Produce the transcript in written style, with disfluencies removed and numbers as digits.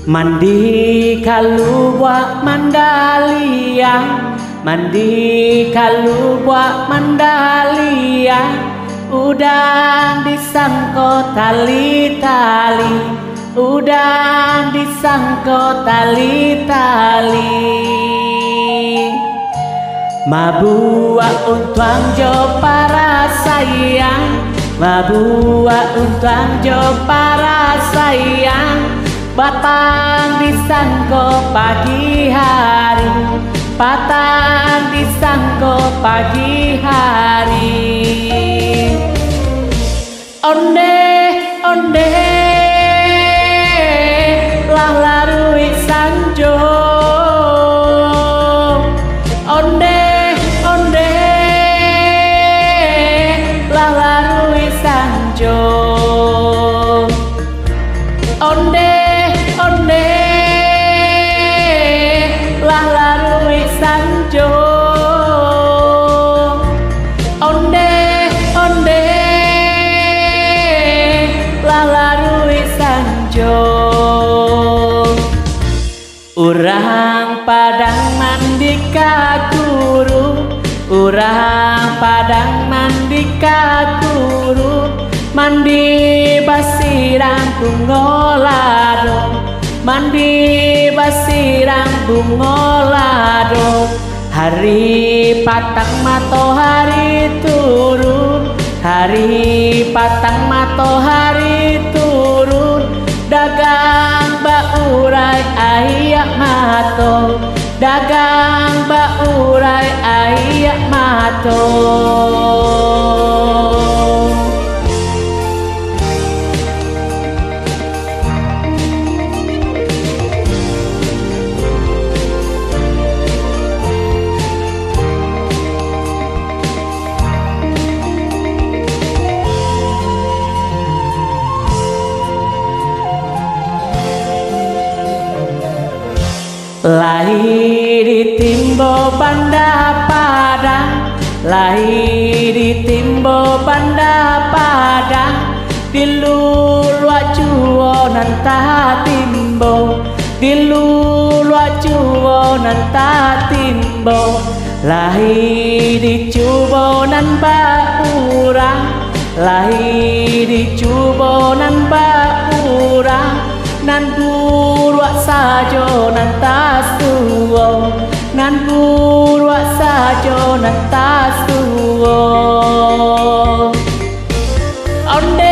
Mandi kalubwa Mandalia, mandi kalubwa Mandalia, udang disangko tali-tali, udang disangko tali-tali. Mabua untuang jo para sayang, mabua untuang jo para sayang, batang disangko pagi hari, batang disangko pagi hari. Onde onde lah larui sanjo, onde onde lah larui sanjo, onde onde lah larui sanjo, onde onde lah larui sanjo. Urang padang mandi ka guru, urang padang mandi ka guru, mandi basirang bungolado, mandi basirang bungolado. Hari patang matahari turun, hari patang matahari turun, dagang baurai ayak mato, dagang baurai ayak mato. Lahir di Timbo Banda Padang, lahir di Timbo Banda Padang, di lulua juonan ta Timbo, di lulua juonan ta Timbo. Lahir di Cubonan Baurang, lahir di Cubonan Baurang, nan burwa sajo nan tasuo, nan burwa sajo nan tasuo. Onde